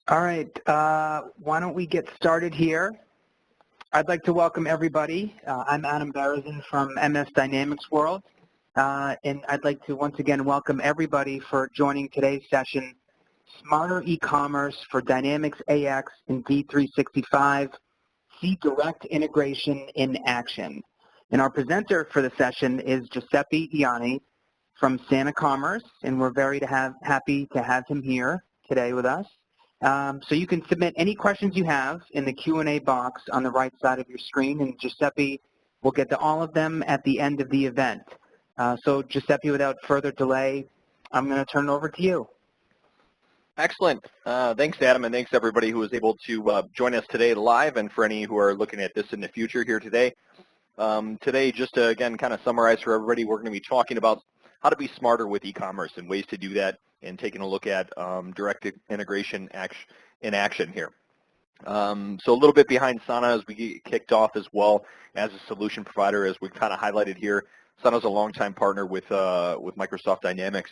All right, why don't we get started here? I'd like to welcome everybody. I'm Adam Barazin from MS Dynamics World, and I'd like to once again welcome everybody for joining today's session, Smarter E-Commerce for Dynamics AX and D365, See Direct Integration in Action. And our presenter for the session is Giuseppe Ianni from Santa Commerce, and we're very happy to have him here today with us. So you can submit any questions you have in the Q&A box on the right side of your screen, and Giuseppe will get to all of them at the end of the event. So Giuseppe, without further delay, I'm going to turn it over to you. Excellent. Thanks, Adam, and thanks everybody who was able to join us today live, and for any who are looking at this in the future here today. Today, just to, again, kind of summarize for everybody, we're going to be talking about how to be smarter with e-commerce and ways to do that, and taking a look at direct integration in action here. So a little bit behind Sana as we get kicked off as well as a solution provider, as we've kind of highlighted here. Sana's a longtime partner with Microsoft Dynamics.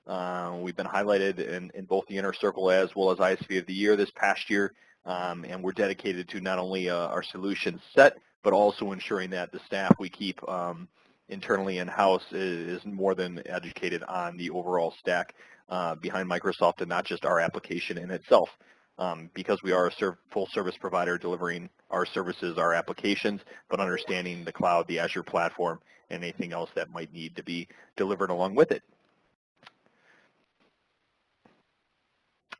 We've been highlighted in both the Inner Circle as well as ISV of the Year this past year, and we're dedicated to not only our solution set, but also ensuring that the staff we keep internally in-house is more than educated on the overall stack behind Microsoft, and not just our application in itself. Because we are a full service provider delivering our services, our applications, but understanding the cloud, the Azure platform, and anything else that might need to be delivered along with it.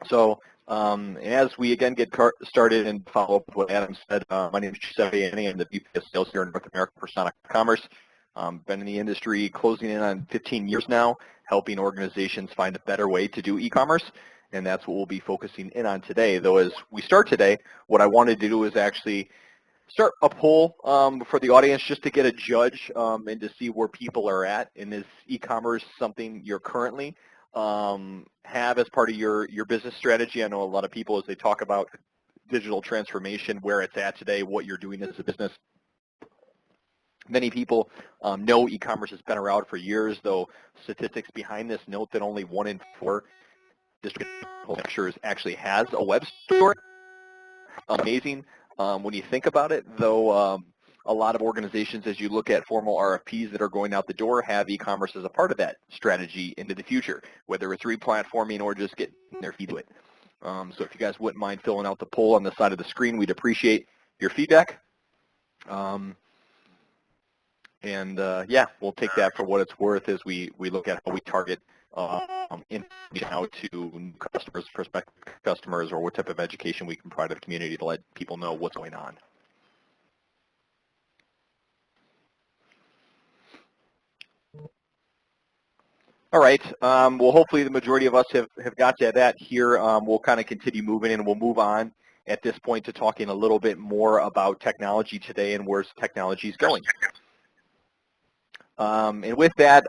So as we again get started and follow up with what Adam said, my name is Giuseppe Ianni. I'm the VP of Sales here in North America for Sana Commerce. Been in the industry closing in on 15 years now, helping organizations find a better way to do e-commerce, and that's what we'll be focusing in on today. Though as we start today, what I wanted to do is actually start a poll for the audience, just to get a judge and to see where people are at. And is e-commerce something you're currently have as part of your business strategy? I know a lot of people, as they talk about digital transformation, where it's at today, what you're doing as a business. Many people know e-commerce has been around for years, though statistics behind this note that only 1 in 4 distributors actually has a web store. Amazing when you think about it, though. A lot of organizations, as you look at formal RFPs that are going out the door, have e-commerce as a part of that strategy into the future, whether it's re-platforming or just getting their feet to it. So if you guys wouldn't mind filling out the poll on the side of the screen, we'd appreciate your feedback. Yeah, we'll take that for what it's worth as we look at how we target out to new customers, prospective customers, or what type of education we can provide to the community to let people know what's going on. All right. Well, hopefully the majority of us have got to that here. We'll kind of continue moving, and we'll move on at this point to talking a little bit more about technology today and where technology is going. And with that,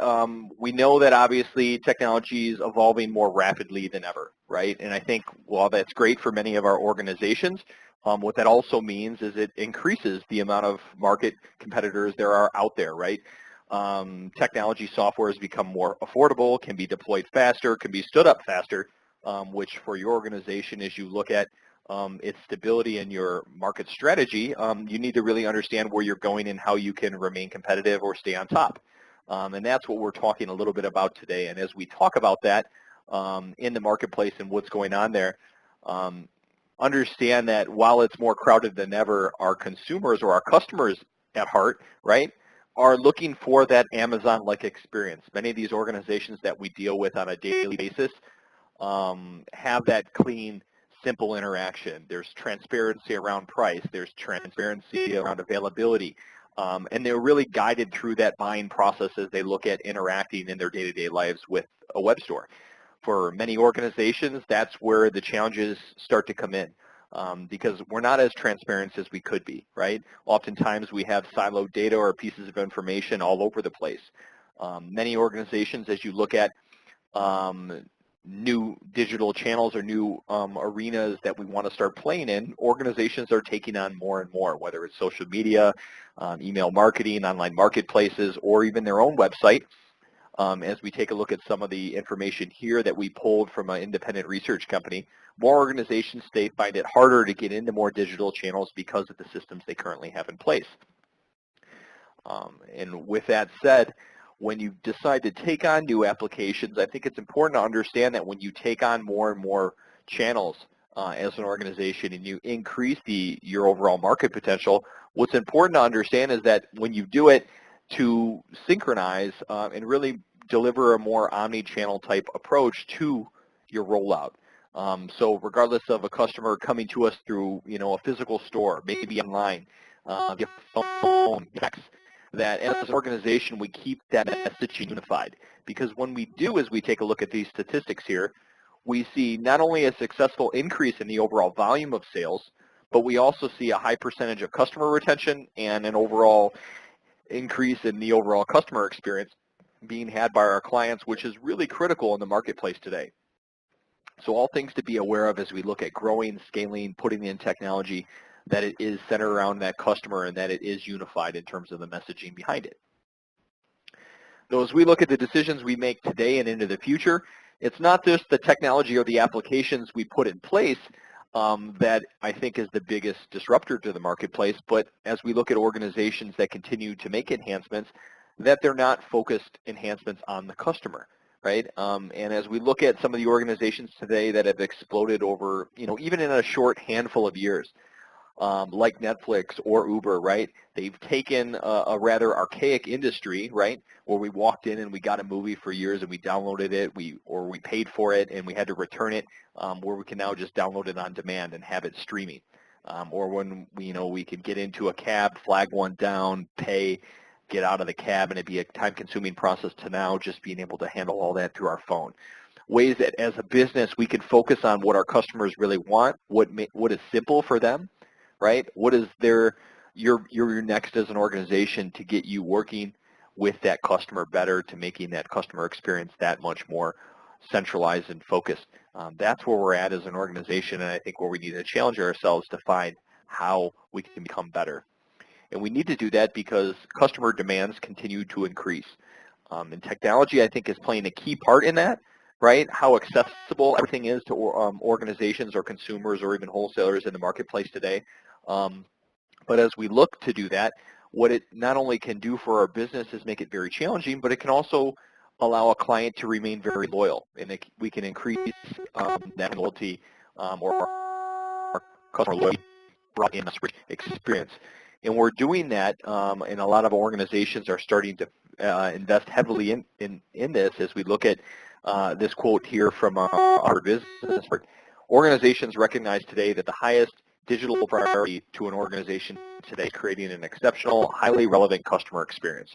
we know that obviously technology is evolving more rapidly than ever, right? And I think while that's great for many of our organizations, what that also means is it increases the amount of market competitors there are out there, right? Technology software has become more affordable, can be deployed faster, can be stood up faster, which for your organization, as you look at its stability and your market strategy, you need to really understand where you're going and how you can remain competitive or stay on top. And that's what we're talking a little bit about today. And as we talk about that in the marketplace and what's going on there, understand that while it's more crowded than ever, our consumers or our customers at heart, right, are looking for that Amazon-like experience. Many of these organizations that we deal with on a daily basis have that clean, simple interaction. There's transparency around price. There's transparency around availability. And they're really guided through that buying process as they look at interacting in their day-to-day lives with a web store. For many organizations, that's where the challenges start to come in. Because we're not as transparent as we could be, right? Oftentimes we have siloed data or pieces of information all over the place. Many organizations, as you look at new digital channels or new arenas that we want to start playing in, organizations are taking on more and more, whether it's social media, email marketing, online marketplaces, or even their own website. as we take a look at some of the information here that we pulled from an independent research company, more organizations find it harder to get into more digital channels because of the systems they currently have in place. And with that said, when you decide to take on new applications, I think it's important to understand that when you take on more and more channels as an organization and you increase your overall market potential, what's important to understand is that when you do it, to synchronize and really deliver a more omni-channel type approach to your rollout. So regardless of a customer coming to us through, a physical store, maybe online, via phone, text, that as an organization we keep that messaging unified. Because when we do, as we take a look at these statistics here, we see not only a successful increase in the overall volume of sales, but we also see a high percentage of customer retention and an overall increase in the overall customer experience being had by our clients, which is really critical in the marketplace today. So all things to be aware of as we look at growing, scaling, putting in technology, that it is centered around that customer and that it is unified in terms of the messaging behind it. So as we look at the decisions we make today and into the future, it's not just the technology or the applications we put in place that I think is the biggest disruptor to the marketplace, but as we look at organizations that continue to make enhancements, that they're not focused enhancements on the customer, right? And as we look at some of the organizations today that have exploded over, even in a short handful of years, like Netflix or Uber, right? They've taken a rather archaic industry, right, where we walked in and we got a movie for years and we downloaded it, or we paid for it and we had to return it, where we can now just download it on demand and have it streaming. Or when we could get into a cab, flag one down, pay, get out of the cab, and it'd be a time-consuming process to now just being able to handle all that through our phone. Ways that as a business we can focus on what our customers really want, what is simple for them, right? What is your next as an organization to get you working with that customer better, to making that customer experience that much more centralized and focused. That's where we're at as an organization, and I think where we need to challenge ourselves to find how we can become better. And we need to do that because customer demands continue to increase. And technology, I think, is playing a key part in that, right? How accessible everything is to organizations or consumers or even wholesalers in the marketplace today. But as we look to do that, what it not only can do for our business is make it very challenging, but it can also allow a client to remain very loyal, and we can increase that loyalty or our customer loyalty in this experience. And we're doing that, and a lot of organizations are starting to invest heavily in this as we look at this quote here from our business. Organizations recognize today that the highest digital priority to an organization today is creating an exceptional, highly relevant customer experience.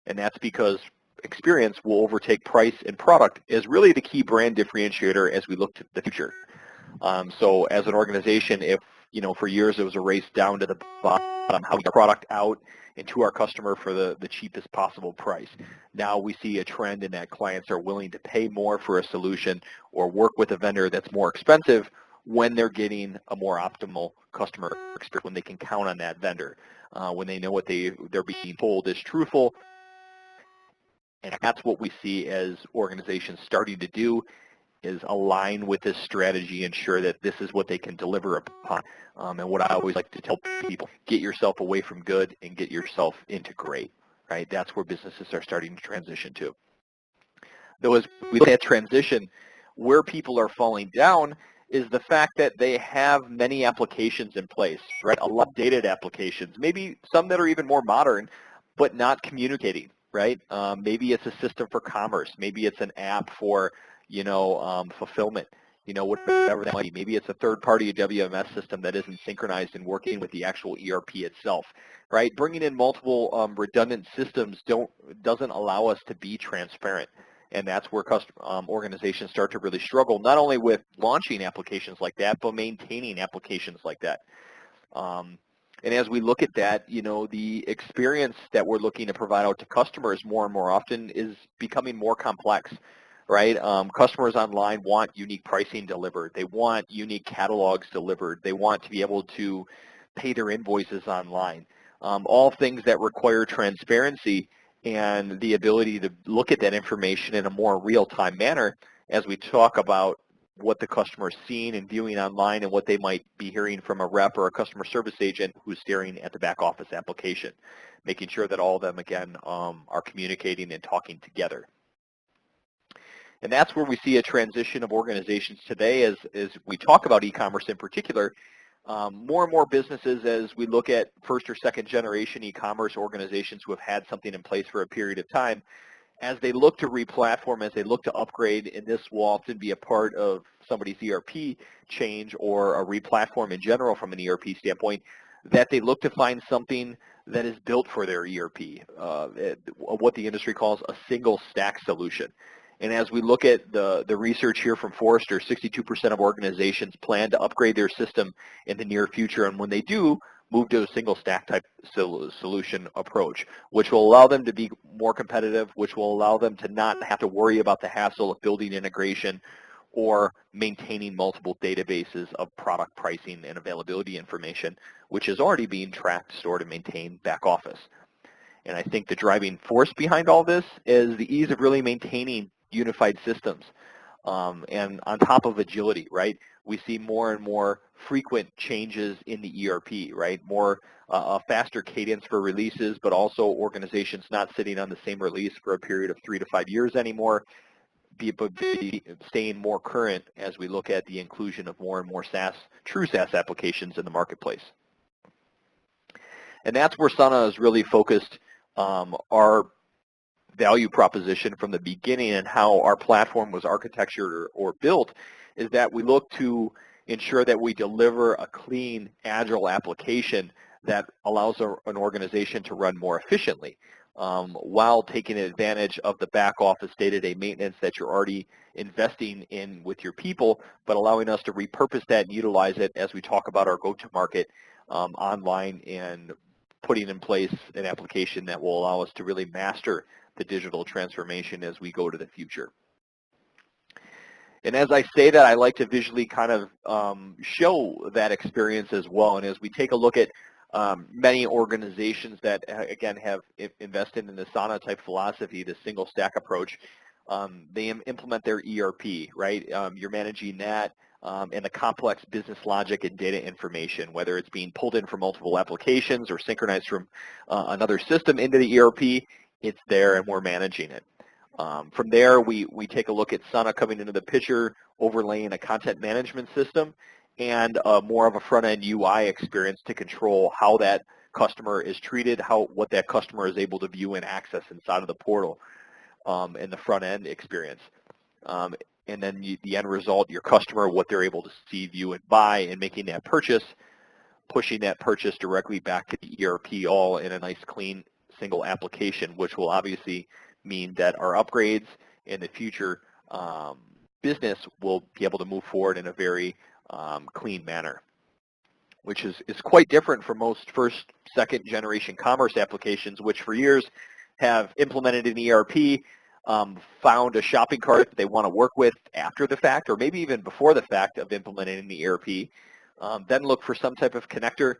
And that's because experience will overtake price and product as really the key brand differentiator as we look to the future. So as an organization, if for years it was a race down to the bottom, how we get product out and to our customer for the cheapest possible price. Now we see a trend in that clients are willing to pay more for a solution or work with a vendor that's more expensive when they're getting a more optimal customer experience, when they can count on that vendor, when they know what they're being told is truthful. And that's what we see as organizations starting to do, is align with this strategy, ensure that this is what they can deliver upon. And what I always like to tell people, get yourself away from good and get yourself into great, right? That's where businesses are starting to transition to. Though as we look at transition, where people are falling down is the fact that they have many applications in place, right? A lot of dated applications, maybe some that are even more modern, but not communicating, right? Maybe it's a system for commerce. Maybe it's an app for fulfillment, whatever that might be. Maybe it's a third-party WMS system that isn't synchronized and working with the actual ERP itself, right? Bringing in multiple redundant systems doesn't allow us to be transparent. And that's where organizations start to really struggle, not only with launching applications like that, but maintaining applications like that. And as we look at that, the experience that we're looking to provide out to customers more and more often is becoming more complex, right? Customers online want unique pricing delivered. They want unique catalogs delivered. They want to be able to pay their invoices online. All things that require transparency and the ability to look at that information in a more real-time manner as we talk about what the customer is seeing and viewing online and what they might be hearing from a rep or a customer service agent who's staring at the back office application, making sure that all of them, again, are communicating and talking together. And that's where we see a transition of organizations today as we talk about e-commerce in particular. More and more businesses, as we look at first or second generation e-commerce organizations who have had something in place for a period of time, as they look to re-platform, as they look to upgrade, and this will often be a part of somebody's ERP change or a re-platform in general from an ERP standpoint, that they look to find something that is built for their ERP, what the industry calls a single stack solution. And as we look at the research here from Forrester, 62% of organizations plan to upgrade their system in the near future, and when they do, move to a single stack type solution approach, which will allow them to be more competitive, which will allow them to not have to worry about the hassle of building integration or maintaining multiple databases of product pricing and availability information, which is already being tracked, stored, and maintained back office. And I think the driving force behind all this is the ease of really maintaining unified systems. And on top of agility, right? We see more and more frequent changes in the ERP, right? More a faster cadence for releases, but also organizations not sitting on the same release for a period of 3 to 5 years anymore, but staying more current as we look at the inclusion of more and more SaaS, true SaaS applications in the marketplace. And that's where Sana is really focused our value proposition from the beginning and how our platform was architectured or built is that we look to ensure that we deliver a clean, agile application that allows an organization to run more efficiently while taking advantage of the back office day-to-day maintenance that you're already investing in with your people, but allowing us to repurpose that and utilize it as we talk about our go-to-market online and putting in place an application that will allow us to really master the digital transformation as we go to the future. And as I say that, I like to visually kind of show that experience as well. And as we take a look at many organizations that, again, have invested in the Sana type philosophy, the single stack approach, they implement their ERP, right? You're managing that and the complex business logic and data information, whether it's being pulled in from multiple applications or synchronized from another system into the ERP, it's there and we're managing it. From there, we take a look at Sana coming into the picture, overlaying a content management system and more of a front-end UI experience to control how that customer is treated, what that customer is able to view and access inside of the portal in the front-end experience. And then the end result, your customer, what they're able to see, view, and buy, and making that purchase, pushing that purchase directly back to the ERP, all in a nice, clean, single application, which will obviously mean that our upgrades in the future business will be able to move forward in a very clean manner, which is quite different from most first, second generation commerce applications, which for years have implemented an ERP, found a shopping cart that they want to work with after the fact, or maybe even before the fact of implementing the ERP, then look for some type of connector,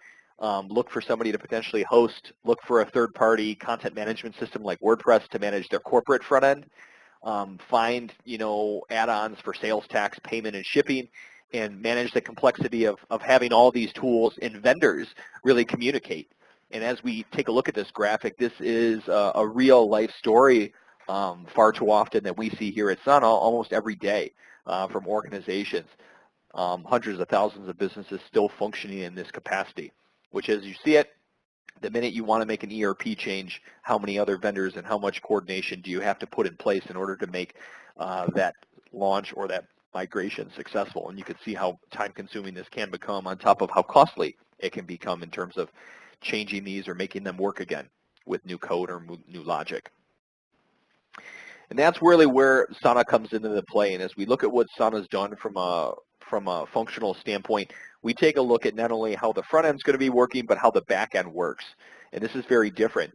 look for somebody to potentially host, look for a third-party content management system like WordPress to manage their corporate front end, find add-ons for sales tax, payment, and shipping, and manage the complexity of having all these tools and vendors really communicate. And as we take a look at this graphic, this is a real-life story far too often that we see here at Sana almost every day from organizations. Hundreds of thousands of businesses still functioning in this capacity, which as you see it, the minute you want to make an ERP change, how many other vendors and how much coordination do you have to put in place in order to make that launch or that migration successful? And you can see how time-consuming this can become on top of how costly it can become in terms of changing these or making them work again with new code or new logic. And that's really where Sana comes into the play. And as we look at what Sana's done from a functional standpoint, we take a look at not only how the front end is going to be working, but how the back end works. And this is very different.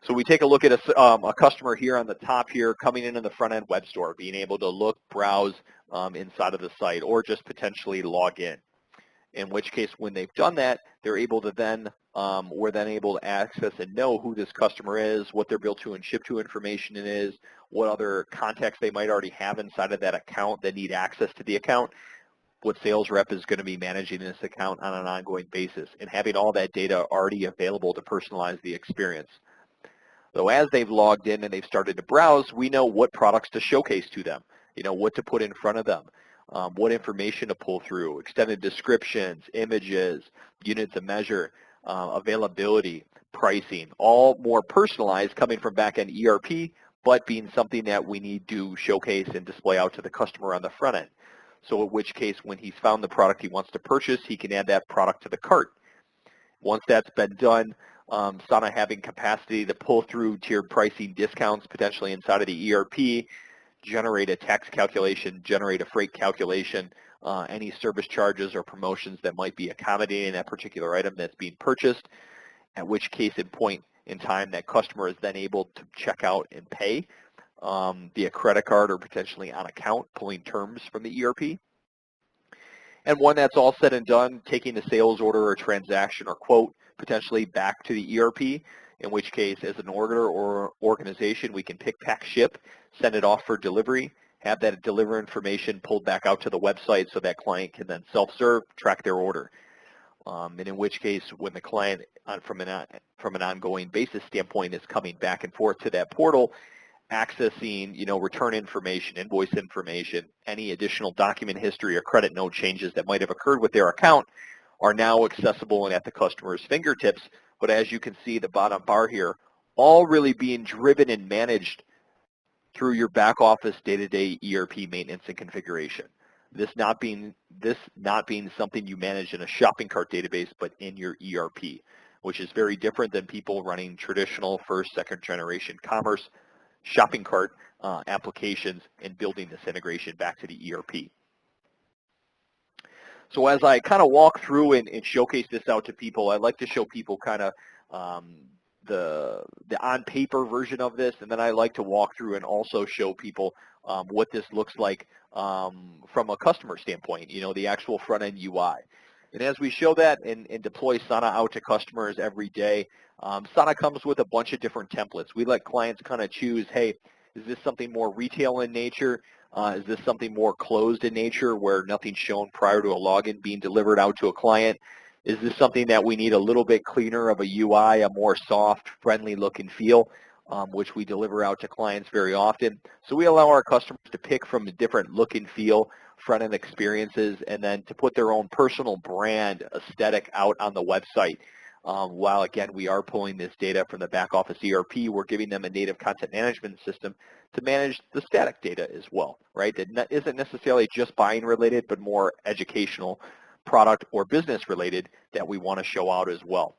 So we take a look at a customer here on the top here coming into the front end web store, being able to look, browse inside of the site, or just potentially log in. in which case when they've done that, they're able to then, we're then able to access and know who this customer is, what their bill to and ship to information is, what other contacts they might already have inside of that account that need access to the account, what sales rep is going to be managing this account on an ongoing basis, and having all that data already available to personalize the experience. So as they've logged in and they've started to browse, we know what products to showcase to them, what to put in front of them, what information to pull through, extended descriptions, images, units of measure, availability, pricing, all more personalized coming from back-end ERP, but being something that we need to showcase and display out to the customer on the front end. So in which case, when he's found the product he wants to purchase, he can add that product to the cart. Once that's been done, Sana having capacity to pull through tiered pricing discounts potentially inside of the ERP, generate a tax calculation, generate a freight calculation, any service charges or promotions that might be accommodating that particular item that's being purchased, at which case at point in time that customer is then able to check out and pay via credit card or potentially on account, pulling terms from the ERP. And when that's all said and done, taking the sales order or transaction or quote potentially back to the ERP, in which case as an order or organization we can pick, pack, ship, send it off for delivery, have that deliver information pulled back out to the website so that client can then self-serve, track their order. And in which case when the client from an ongoing basis standpoint is coming back and forth to that portal, accessing, return information, invoice information, any additional document history or credit note changes that might have occurred with their account are now accessible and at the customer's fingertips. But as you can see, the bottom bar here, all really being driven and managed through your back office day-to-day ERP maintenance and configuration. This not being something you manage in a shopping cart database, but in your ERP, which is very different than people running traditional first, second generation commerce shopping cart applications and building this integration back to the ERP. So as I kind of walk through and showcase this out to people, I like to show people kind of the on-paper version of this, and then I like to walk through and also show people what this looks like from a customer standpoint, the actual front-end UI. And as we show that and deploy Sana out to customers every day, Sana comes with a bunch of different templates. We let clients kind of choose, hey, is this something more retail in nature? Is this something more closed in nature where nothing's shown prior to a login being delivered out to a client? Is this something that we need a little bit cleaner of a UI, a more soft, friendly look and feel, which we deliver out to clients very often? So we allow our customers to pick from a different look and feel, front-end experiences, and then to put their own personal brand aesthetic out on the website. While, again, we are pulling this data from the back office ERP, we're giving them a native content management system to manage the static data as well, right? That isn't necessarily just buying related, but more educational, product or business related that we want to show out as well.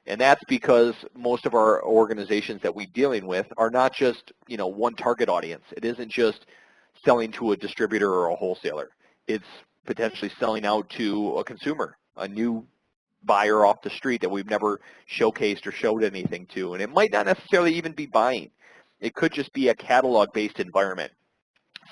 And that's because most of our organizations that we're dealing with are not just, one target audience. It isn't just selling to a distributor or a wholesaler. It's potentially selling out to a consumer, a new buyer off the street that we've never showcased or showed anything to. And it might not necessarily even be buying. It could just be a catalog-based environment.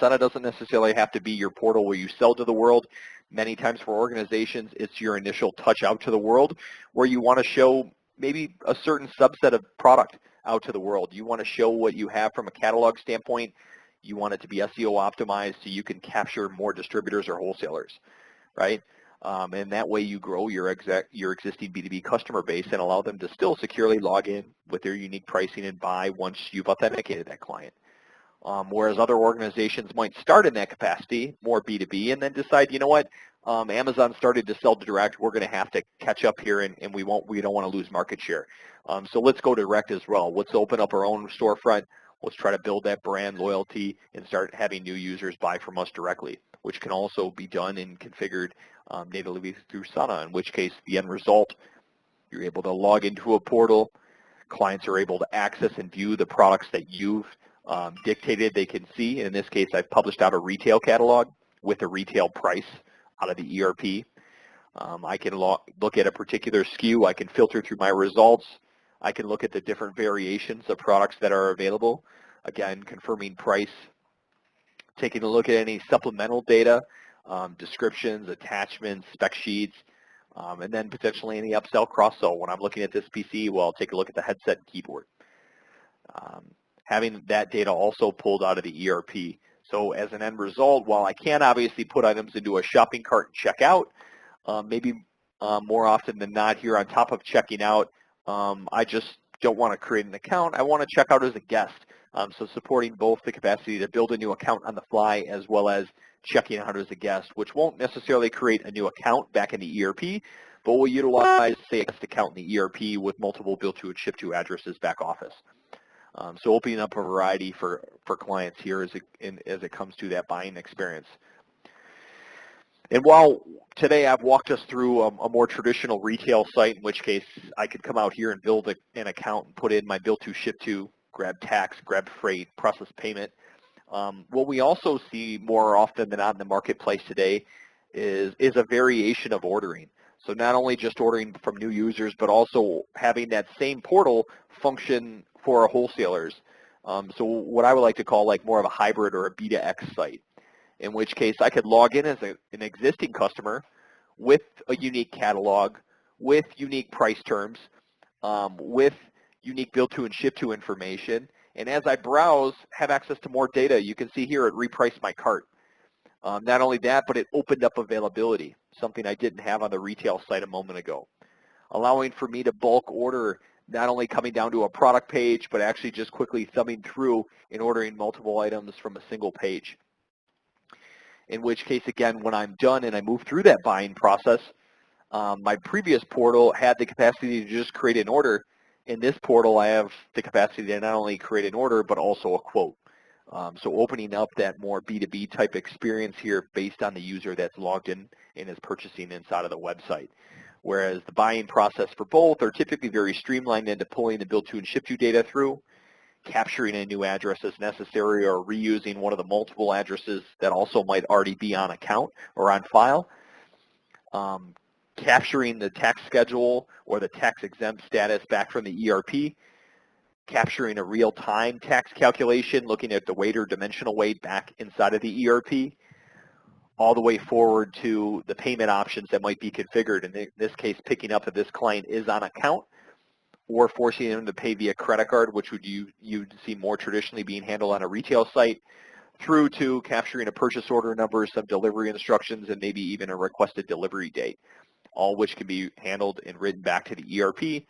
Sana doesn't necessarily have to be your portal where you sell to the world. Many times for organizations, it's your initial touch out to the world where you want to show maybe a certain subset of product out to the world. You want to show what you have from a catalog standpoint. You want it to be SEO optimized so you can capture more distributors or wholesalers, right? And that way you grow your existing B2B customer base and allow them to still securely log in with their unique pricing and buy once you've authenticated that client. Whereas other organizations might start in that capacity, more B2B, and then decide, you know what, Amazon started to sell direct, we're going to have to catch up here and we don't want to lose market share. So let's go direct as well. Let's open up our own storefront. Let's try to build that brand loyalty and start having new users buy from us directly, which can also be done and configured natively through Sana, in which case the end result, you're able to log into a portal. Clients are able to access and view the products that you've dictated they can see. In this case, I've published out a retail catalog with a retail price out of the ERP. I can look at a particular SKU. I can filter through my results. I can look at the different variations of products that are available. Again, confirming price, taking a look at any supplemental data descriptions, attachments, spec sheets, and then potentially any upsell, cross-sell. When I'm looking at this PC, well, I'll take a look at the headset and keyboard. Having that data also pulled out of the ERP. So as an end result, while I can obviously put items into a shopping cart and check out, maybe more often than not here on top of checking out, I just don't want to create an account. I want to check out as a guest. So supporting both the capacity to build a new account on the fly as well as checking out as a guest, which won't necessarily create a new account back in the ERP, but will utilize, say, a guest account in the ERP with multiple bill to and ship to addresses back office. So opening up a variety for clients here as it comes to that buying experience. And while today I've walked us through a more traditional retail site, in which case I could come out here and build an account and put in my bill to ship to, grab tax, grab freight, process payment. What we also see more often than not in the marketplace today is a variation of ordering. So not only just ordering from new users, but also having that same portal function for our wholesalers. So what I would like to call like more of a hybrid or a B2X site, in which case I could log in as an existing customer with a unique catalog, with unique price terms, with unique bill to and ship to information, and as I browse, have access to more data. You can see here it repriced my cart. Not only that, but it opened up availability, something I didn't have on the retail site a moment ago, allowing for me to bulk order, not only coming down to a product page, but actually just quickly thumbing through and ordering multiple items from a single page. In which case, again, when I'm done and I move through that buying process, my previous portal had the capacity to just create an order. In this portal, I have the capacity to not only create an order, but also a quote. So opening up that more B2B type experience here based on the user that's logged in and is purchasing inside of the website. Whereas the buying process for both are typically very streamlined into pulling the bill to and ship to data through, capturing a new address as necessary, or reusing one of the multiple addresses that also might already be on account or on file, capturing the tax schedule or the tax exempt status back from the ERP, capturing a real-time tax calculation, looking at the weight or dimensional weight back inside of the ERP, all the way forward to the payment options that might be configured. In this case, picking up that this client is on account, or forcing them to pay via credit card, which would you'd see more traditionally being handled on a retail site, through to capturing a purchase order number, some delivery instructions, and maybe even a requested delivery date, all which can be handled and written back to the ERP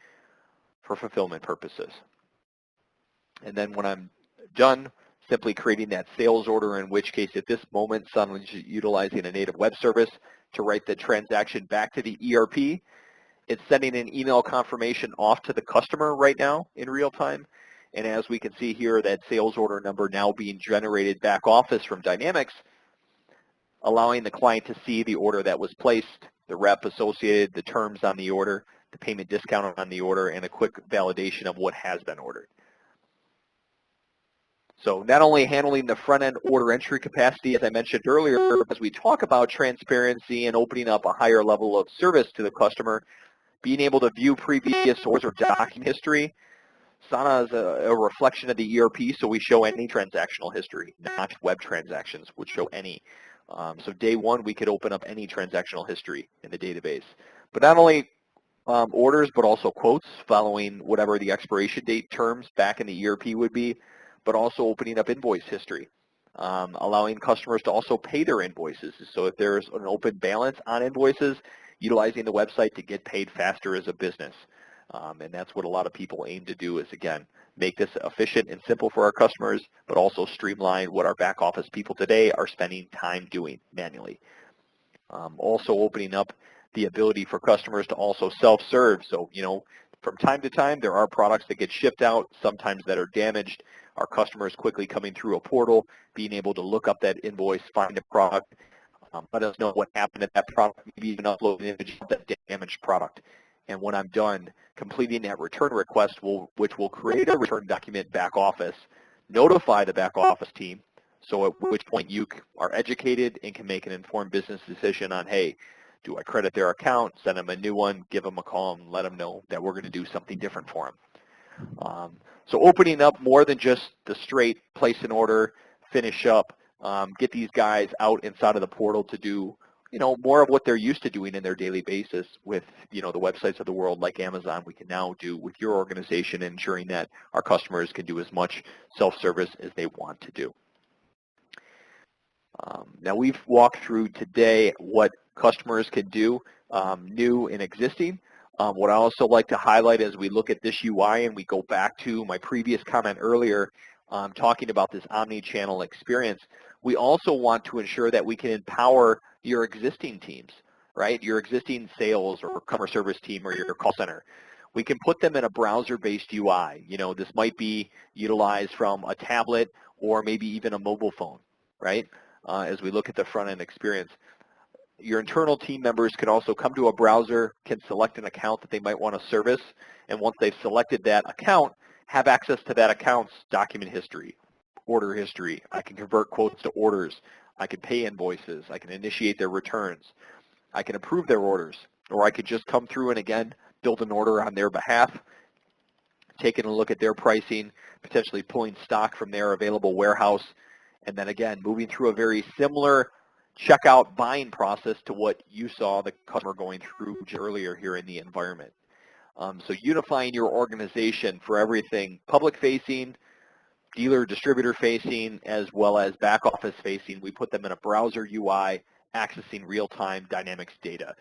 for fulfillment purposes. And then when I'm done, simply creating that sales order, in which case at this moment, someone's utilizing a native web service to write the transaction back to the ERP. It's sending an email confirmation off to the customer right now in real time. And as we can see here, that sales order number now being generated back office from Dynamics, allowing the client to see the order that was placed, the rep associated, the terms on the order, the payment discount on the order, and a quick validation of what has been ordered. So not only handling the front-end order entry capacity, as I mentioned earlier, as we talk about transparency and opening up a higher level of service to the customer, being able to view previous orders or document history. Sana is a reflection of the ERP, so we show any transactional history, not web transactions, would show any. So day one, we could open up any transactional history in the database. But not only orders, but also quotes following whatever the expiration date terms back in the ERP would be, but also opening up invoice history, allowing customers to also pay their invoices. So if there's an open balance on invoices, utilizing the website to get paid faster as a business. And that's what a lot of people aim to do is, again, make this efficient and simple for our customers, but also streamline what our back office people today are spending time doing manually. Also opening up the ability for customers to also self-serve. So, you know, from time to time, there are products that get shipped out, sometimes that are damaged. Our customers quickly coming through a portal, being able to look up that invoice, find a product, let us know what happened to that product, maybe even upload an image of that damaged product. And when I'm done, completing that return request, which will create a return document back office, notify the back office team, so at which point you are educated and can make an informed business decision on, hey, do I credit their account, send them a new one, give them a call, and let them know that we're going to do something different for them. So opening up more than just the straight place an order, finish up, get these guys out inside of the portal to do, more of what they're used to doing in their daily basis with, the websites of the world like Amazon. We can now do with your organization, ensuring that our customers can do as much self-service as they want to do. Now we've walked through today what customers can do, new and existing. What I also like to highlight as we look at this UI and we go back to my previous comment earlier, talking about this omni-channel experience, we also want to ensure that we can empower your existing teams, right? Your existing sales or customer service team or your call center. We can put them in a browser-based UI. This might be utilized from a tablet or maybe even a mobile phone, right? As we look at the front-end experience. Your internal team members can also come to a browser, can select an account that they might want to service, and once they've selected that account, have access to that account's document history, order history. I can convert quotes to orders. I can pay invoices. I can initiate their returns. I can approve their orders, or I could just come through and, again, build an order on their behalf, taking a look at their pricing, potentially pulling stock from their available warehouse, and then, again, moving through a very similar checkout buying process to what you saw the customer going through earlier here in the environment. So unifying your organization for everything public-facing, dealer, distributor-facing, as well as back-office-facing, we put them in a browser UI accessing real-time dynamics data.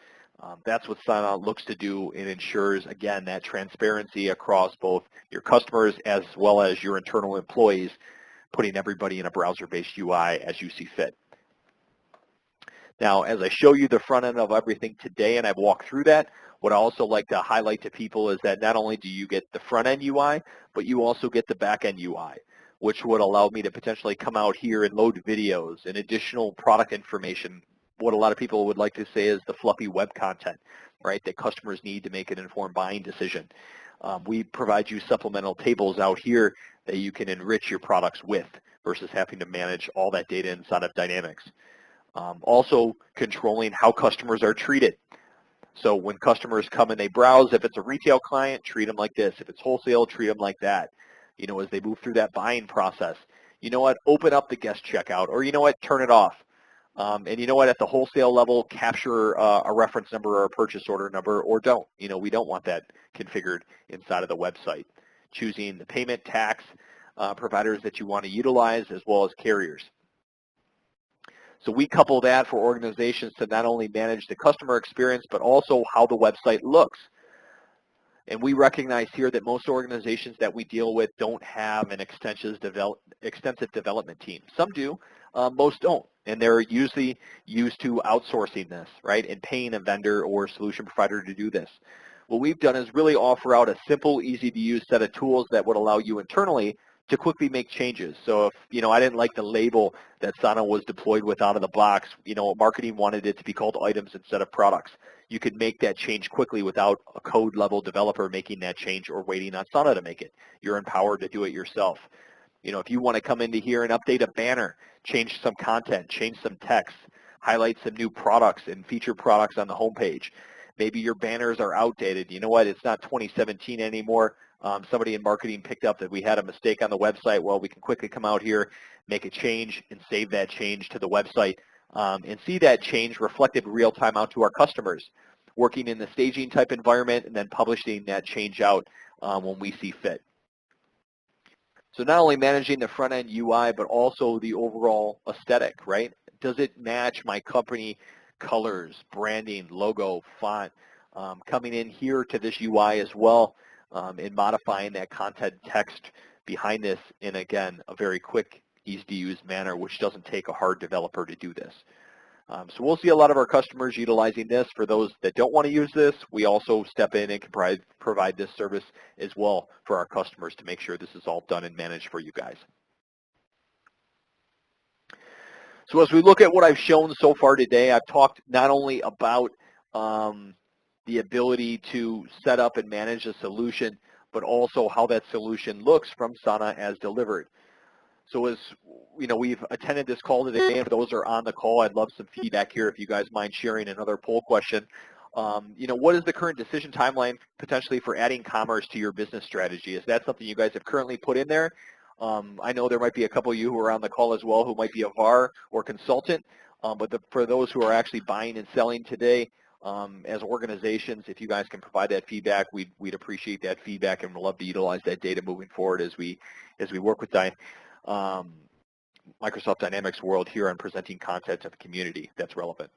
That's what Sana looks to do and ensures, again, that transparency across both your customers as well as your internal employees, putting everybody in a browser-based UI as you see fit. Now, as I show you the front end of everything today, and I've walked through that, what I also like to highlight to people is that not only do you get the front end UI, but you also get the back end UI, which would allow me to potentially come out here and load videos and additional product information. What a lot of people would like to say is the fluffy web content, right, that customers need to make an informed buying decision. We provide you supplemental tables out here that you can enrich your products with versus having to manage all that data inside of Dynamics. Also controlling how customers are treated. So when customers come and they browse, if it's a retail client, treat them like this. If it's wholesale, treat them like that. As they move through that buying process, open up the guest checkout, or turn it off. And at the wholesale level, capture a reference number or a purchase order number, or don't. We don't want that configured inside of the website. Choosing the payment tax providers that you want to utilize, as well as carriers. So we couple that for organizations to not only manage the customer experience, but also how the website looks. And we recognize here that most organizations that we deal with don't have an extensive development team. Some do, most don't. And they're usually used to outsourcing this, right, and paying a vendor or solution provider to do this. What we've done is really offer out a simple, easy-to-use set of tools that would allow you internally to quickly make changes. So if, I didn't like the label that Sana was deployed with out of the box, marketing wanted it to be called items instead of products. You could make that change quickly without a code level developer making that change or waiting on Sana to make it. You're empowered to do it yourself. If you want to come into here and update a banner, change some content, change some text, highlight some new products and feature products on the homepage. Maybe your banners are outdated. You know what? It's not 2017 anymore. Somebody in marketing picked up that we had a mistake on the website. Well, we can quickly come out here, make a change, and save that change to the website, and see that change reflected real time out to our customers, working in the staging type environment and then publishing that change out when we see fit. So not only managing the front end UI, but also the overall aesthetic, right? Does it match my company colors, branding, logo, font? Coming in here to this UI as well, and modifying that content text behind this in, again, a very quick, easy-to-use manner, which doesn't take a hard developer to do this. So we'll see a lot of our customers utilizing this. For those that don't want to use this, we also step in and can provide this service as well for our customers to make sure this is all done and managed for you guys. So as we look at what I've shown so far today, I've talked not only about the ability to set up and manage a solution, but also how that solution looks from Sana as delivered. So as we've attended this call today, and for those who are on the call, I'd love some feedback here if you guys mind sharing another poll question. What is the current decision timeline potentially for adding commerce to your business strategy? Is that something you guys have currently put in there? I know there might be a couple of you who are on the call as well who might be a VAR or consultant, but for those who are actually buying and selling today, as organizations, if you guys can provide that feedback, we'd appreciate that feedback, and we'd love to utilize that data moving forward as we work with Microsoft Dynamics World here on presenting content to the community that's relevant.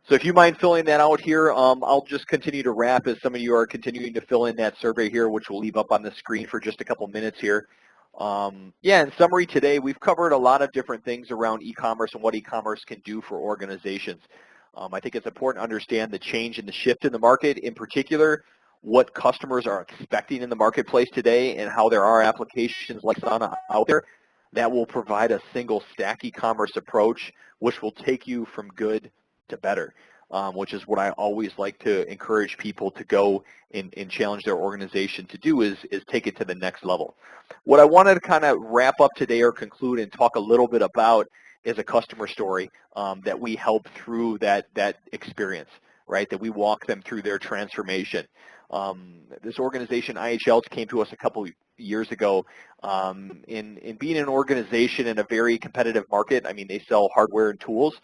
So if you mind filling that out here, I'll just continue to wrap as some of you are continuing to fill in that survey here, which we'll leave up on the screen for just a couple minutes here. Yeah, in summary today, we've covered a lot of different things around e-commerce and what e-commerce can do for organizations. I think it's important to understand the change and the shift in the market, in particular, what customers are expecting in the marketplace today and how there are applications like Sana out there that will provide a single stack e-commerce approach, which will take you from good to better, which is what I always like to encourage people to go and challenge their organization to do is take it to the next level. What I wanted to kind of wrap up today or conclude and talk a little bit about is a customer story that we help through that experience, right, that we walk them through their transformation. This organization, IHL, came to us a couple years ago in being an organization in a very competitive market. I mean, they sell hardware and tools.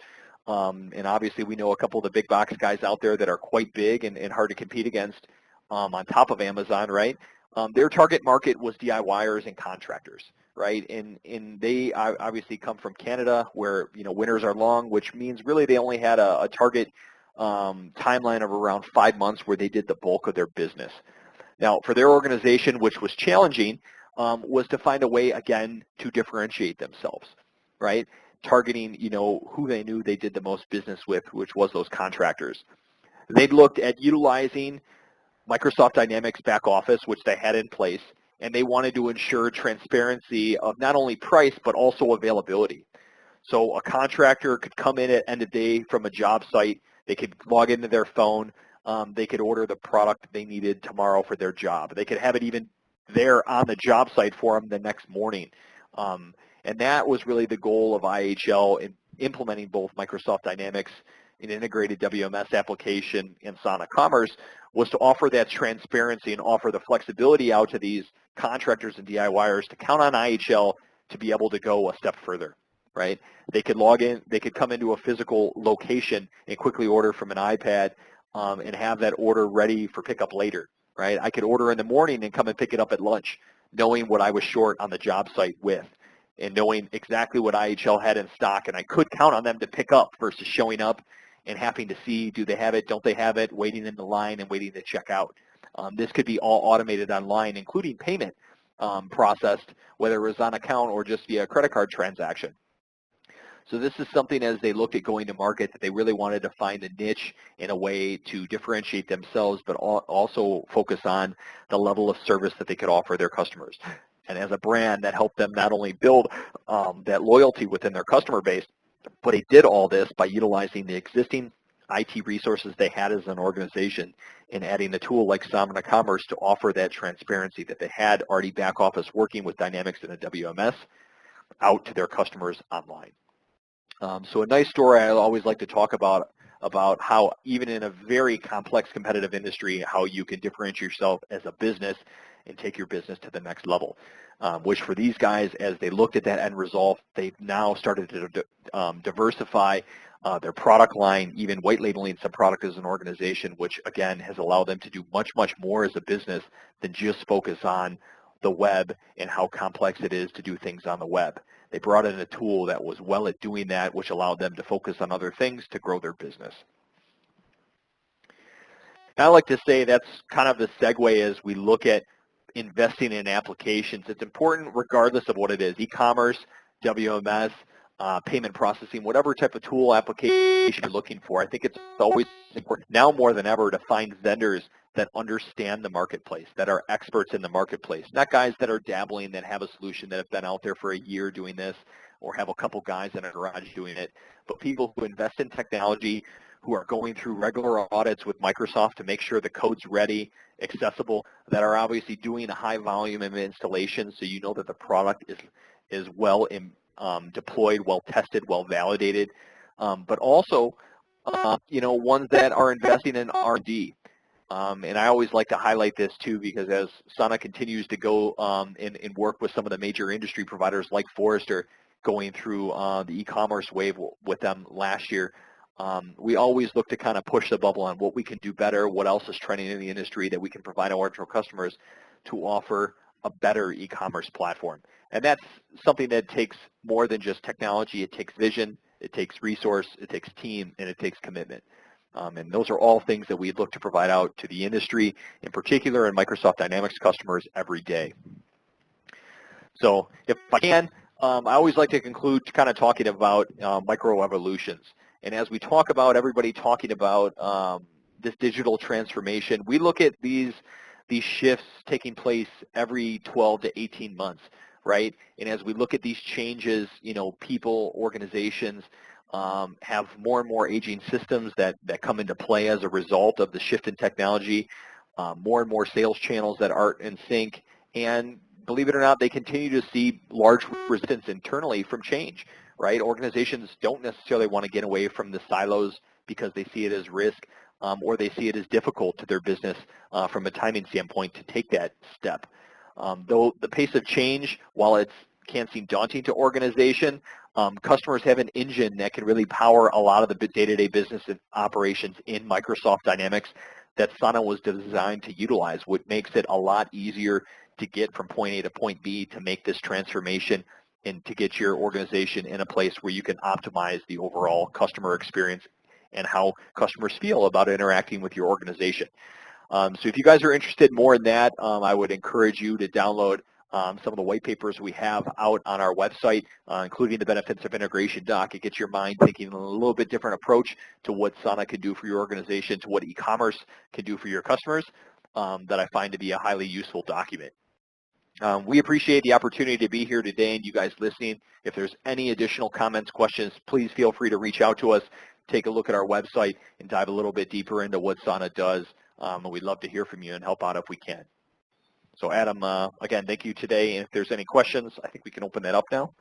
And obviously we know a couple of the big box guys out there that are quite big and hard to compete against on top of Amazon, right? Their target market was DIYers and contractors, right? And they obviously come from Canada where, you know, winters are long, which means really they only had a target timeline of around 5 months where they did the bulk of their business. Now, for their organization, which was challenging, was to find a way, again, to differentiate themselves, right? Targeting, you know, who they knew they did the most business with, which was those contractors. They looked at utilizing Microsoft Dynamics back office, which they had in place, and they wanted to ensure transparency of not only price, but also availability. So a contractor could come in at end of day from a job site, they could log into their phone, they could order the product they needed tomorrow for their job. They could have it even there on the job site for them the next morning. And that was really the goal of IHL in implementing both Microsoft Dynamics, an integrated WMS application, and Sana Commerce, was to offer that transparency and offer the flexibility out to these contractors and DIYers to count on IHL to be able to go a step further, right? They could log in, they could come into a physical location and quickly order from an iPad and have that order ready for pickup later, right? I could order in the morning and come and pick it up at lunch, knowing what I was short on the job site with, and knowing exactly what IHL had in stock, and I could count on them to pick up versus showing up and having to see, do they have it, don't they have it, waiting in the line and waiting to check out. This could be all automated online, including payment processed, whether it was on account or just via a credit card transaction. So this is something, as they looked at going to market, that they really wanted to find a niche in a way to differentiate themselves, but also focus on the level of service that they could offer their customers. And as a brand, that helped them not only build that loyalty within their customer base, but they did all this by utilizing the existing IT resources they had as an organization and adding a tool like Sana Commerce to offer that transparency that they had already back office working with Dynamics and a WMS out to their customers online. So a nice story I always like to talk about how even in a very complex competitive industry, how you can differentiate yourself as a business and take your business to the next level, which for these guys, as they looked at that end result, they've now started to diversify their product line, even white labeling some product as an organization, which again has allowed them to do much, much more as a business than just focus on the web and how complex it is to do things on the web. They brought in a tool that was well at doing that, which allowed them to focus on other things to grow their business. And I like to say that's kind of the segue as we look at investing in applications. It's important regardless of what it is, e-commerce, WMS, payment processing, whatever type of tool application you're looking for. I think it's always important now more than ever to find vendors that understand the marketplace, that are experts in the marketplace, not guys that are dabbling, that have a solution, that have been out there for a year doing this or have a couple guys in a garage doing it, but people who invest in technology, who are going through regular audits with Microsoft to make sure the code's ready, accessible, that are obviously doing a high volume of installation so you know that the product is well deployed, well tested, well validated, but also, you know, ones that are investing in R&D. And I always like to highlight this too, because as Sana continues to go and work with some of the major industry providers like Forrester, going through the e-commerce wave with them last year, we always look to kind of push the bubble on what we can do better, what else is trending in the industry that we can provide our customers to offer a better e-commerce platform. And that's something that takes more than just technology. It takes vision, it takes resource, it takes team, and it takes commitment. And those are all things that we look to provide out to the industry, in particular, and Microsoft Dynamics customers every day. So if I can, I always like to conclude kind of talking about microevolutions. And as we talk about everybody talking about this digital transformation, we look at these shifts taking place every 12 to 18 months, right? And as we look at these changes, people, organizations have more and more aging systems that come into play as a result of the shift in technology, more and more sales channels that aren't in sync, and believe it or not, they continue to see large resistance internally from change, right? Organizations don't necessarily want to get away from the silos because they see it as risk, or they see it as difficult to their business from a timing standpoint to take that step. Though the pace of change, while it can seem daunting to organization, customers have an engine that can really power a lot of the day-to-day business operations in Microsoft Dynamics that Sana was designed to utilize, which makes it a lot easier to get from point A to point B to make this transformation and to get your organization in a place where you can optimize the overall customer experience and how customers feel about interacting with your organization. So if you guys are interested more in that, I would encourage you to download some of the white papers we have out on our website, including the benefits of integration doc. It gets your mind thinking a little bit different approach to what Sana can do for your organization, to what e-commerce can do for your customers, that I find to be a highly useful document. We appreciate the opportunity to be here today and you guys listening. If there's any additional comments, questions, please feel free to reach out to us, take a look at our website, and dive a little bit deeper into what Sana does. And we'd love to hear from you and help out if we can. So Adam, again, thank you today. And if there's any questions, I think we can open that up now.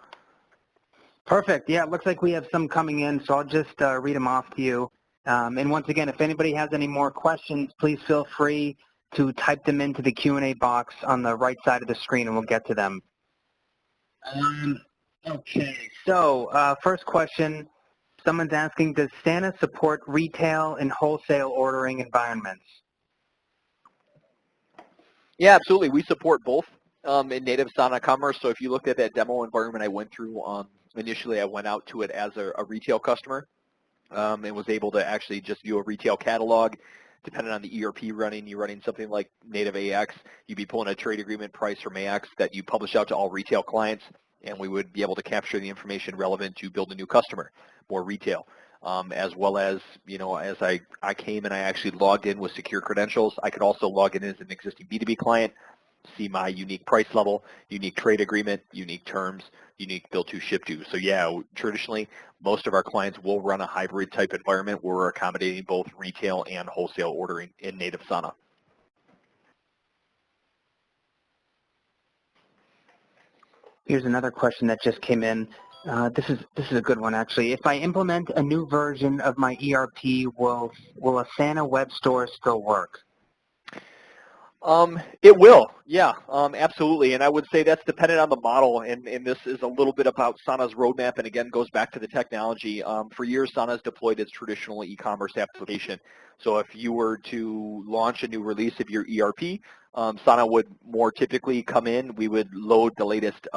Perfect. Yeah, it looks like we have some coming in, so I'll just read them off to you. And once again, if anybody has any more questions, please feel free to type them into the Q&A box on the right side of the screen, and we'll get to them. Okay, so first question, someone's asking, does Sana support retail and wholesale ordering environments? Yeah, absolutely. We support both in native Sana Commerce. So if you looked at that demo environment I went through, initially I went out to it as a retail customer and was able to actually just view a retail catalog. Depending on the ERP you're running something like native AX, you'd be pulling a trade agreement price from AX that you publish out to all retail clients, and we would be able to capture the information relevant to build a new customer, more retail. As well as, as I came and I actually logged in with secure credentials, I could also log in as an existing B2B client, see my unique price level, unique trade agreement, unique terms, unique bill to ship to. So yeah, traditionally, most of our clients will run a hybrid type environment where we're accommodating both retail and wholesale ordering in native Sana. Here's another question that just came in. This is a good one, actually. If I implement a new version of my ERP, will a Sana web store still work? It will, yeah, absolutely. And I would say that's dependent on the model, and this is a little bit about Sana's roadmap, and again, goes back to the technology. For years, Sana's deployed its traditional e-commerce application. So if you were to launch a new release of your ERP, Sana would more typically come in. We would load the latest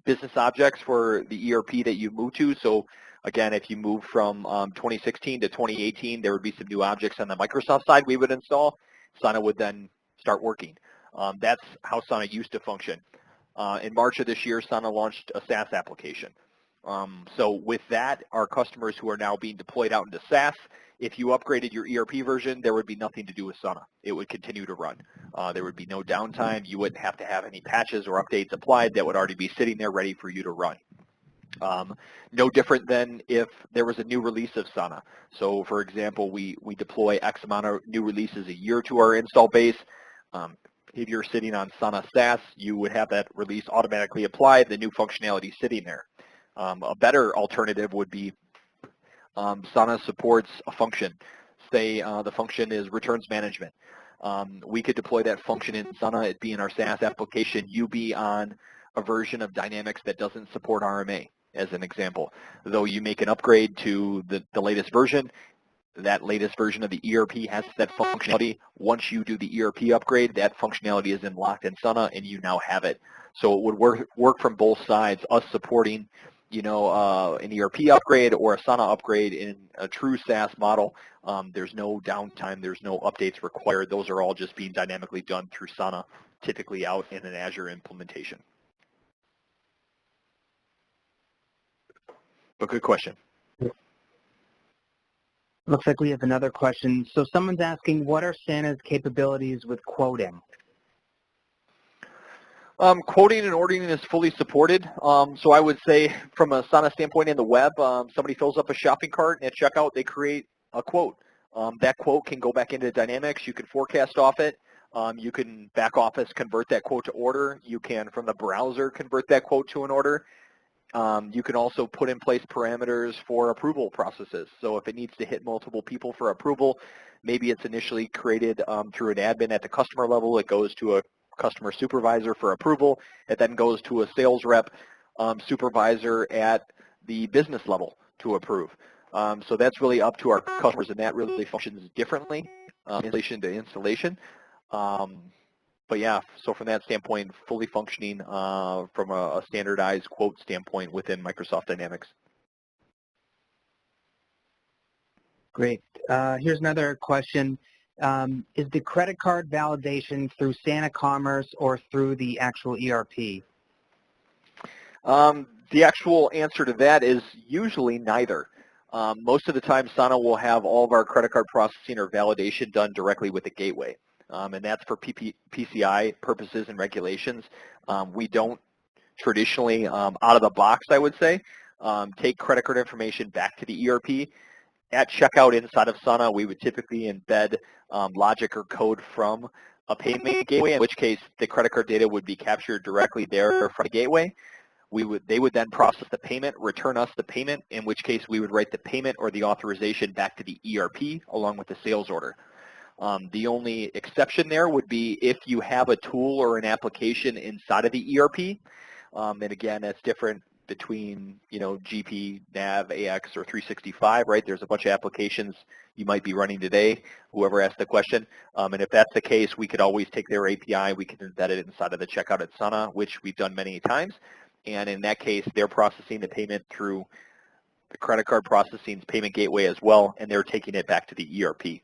business objects for the ERP that you move to. So again, if you move from 2016 to 2018, there would be some new objects on the Microsoft side we would install. Sana would then start working. That's how Sana used to function. In March of this year, Sana launched a SaaS application. So with that, our customers who are now being deployed out into SaaS, if you upgraded your ERP version, there would be nothing to do with Sana. It would continue to run. There would be no downtime. You wouldn't have to have any patches or updates applied. That would already be sitting there ready for you to run. No different than if there was a new release of Sana. So for example, we deploy X amount of new releases a year to our install base. If you're sitting on Sana SaaS, you would have that release automatically applied, the new functionality sitting there. A better alternative would be Sana supports a function. Say the function is returns management. We could deploy that function in Sana, it be in our SaaS application, you be on a version of Dynamics that doesn't support RMA, as an example. Though you make an upgrade to the latest version, that latest version of the ERP has that functionality. Once you do the ERP upgrade, that functionality is locked in Sana, and you now have it. So it would work from both sides, us supporting an ERP upgrade or a Sana upgrade in a true SaaS model. There's no downtime, there's no updates required. Those are all just being dynamically done through Sana, typically out in an Azure implementation. But good question. Looks like we have another question. So someone's asking, what are Sana's capabilities with quoting? Quoting and ordering is fully supported. So I would say from a Sana standpoint in the web, somebody fills up a shopping cart and at checkout they create a quote. That quote can go back into Dynamics. You can forecast off it. You can back office convert that quote to order. You can, from the browser, convert that quote to an order. You can also put in place parameters for approval processes. So if it needs to hit multiple people for approval, maybe it's initially created through an admin at the customer level. It goes to a customer supervisor for approval. It then goes to a sales rep supervisor at the business level to approve. So that's really up to our customers, and that really functions differently installation to installation. But yeah, so from that standpoint, fully functioning from a standardized quote standpoint within Microsoft Dynamics. Great. Here's another question. Is the credit card validation through Sana Commerce or through the actual ERP? The actual answer to that is usually neither. Most of the time, Sana will have all of our credit card processing or validation done directly with the gateway. And that's for PCI purposes and regulations. We don't traditionally, out of the box, I would say, take credit card information back to the ERP. At checkout inside of Sana, we would typically embed logic or code from a payment gateway, in which case the credit card data would be captured directly there from the gateway. They would then process the payment, return us the payment, in which case we would write the payment or the authorization back to the ERP along with the sales order. The only exception there would be if you have a tool or an application inside of the ERP, and again, that's different between GP, Nav, AX, or 365, right? There's a bunch of applications you might be running today, whoever asked the question. And if that's the case, we could always take their API, we could embed it inside of the checkout at Sana, which we've done many times. And in that case, they're processing the payment through the credit card processing's payment gateway as well, and they're taking it back to the ERP.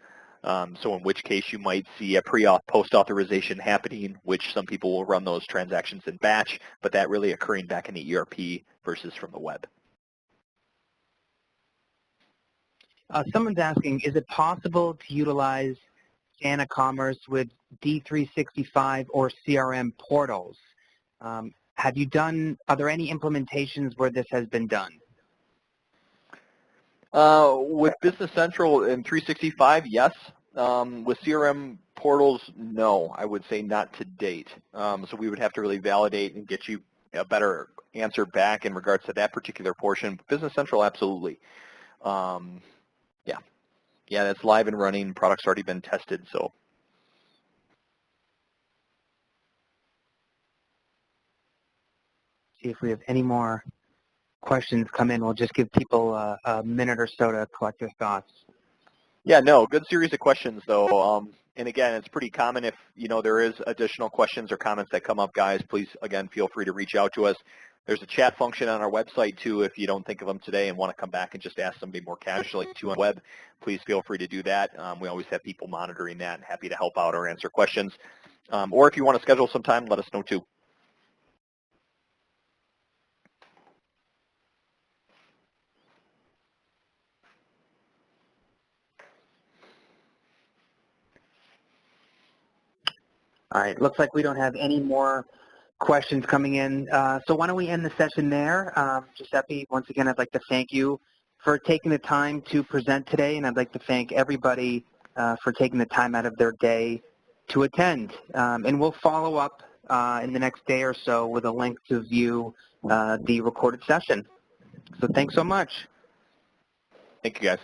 So in which case you might see a pre-auth post-authorization happening, which some people will run those transactions in batch, but that really occurring back in the ERP versus from the web. Someone's asking, is it possible to utilize Sana Commerce with D365 or CRM portals? Are there any implementations where this has been done? With Business Central and 365, yes. With CRM portals, no. I would say not to date. So we would have to really validate and get you a better answer back in regards to that particular portion. Business Central, absolutely. Yeah, that's live and running. Product's already been tested, so. See if we have any more questions come in. We'll just give people a minute or so to collect their thoughts. Yeah, no, good series of questions though. And again, it's pretty common if there is additional questions or comments that come up, guys, please again feel free to reach out to us. There's a chat function on our website too if you don't think of them today and want to come back and just ask somebody more casually too on the web. Please feel free to do that. We always have people monitoring that and happy to help out or answer questions. Or if you want to schedule some time, let us know too. All right, looks like we don't have any more questions coming in. So why don't we end the session there? Giuseppe, once again, I'd like to thank you for taking the time to present today, and I'd like to thank everybody for taking the time out of their day to attend. And we'll follow up in the next day or so with a link to view the recorded session. So thanks so much. Thank you, guys.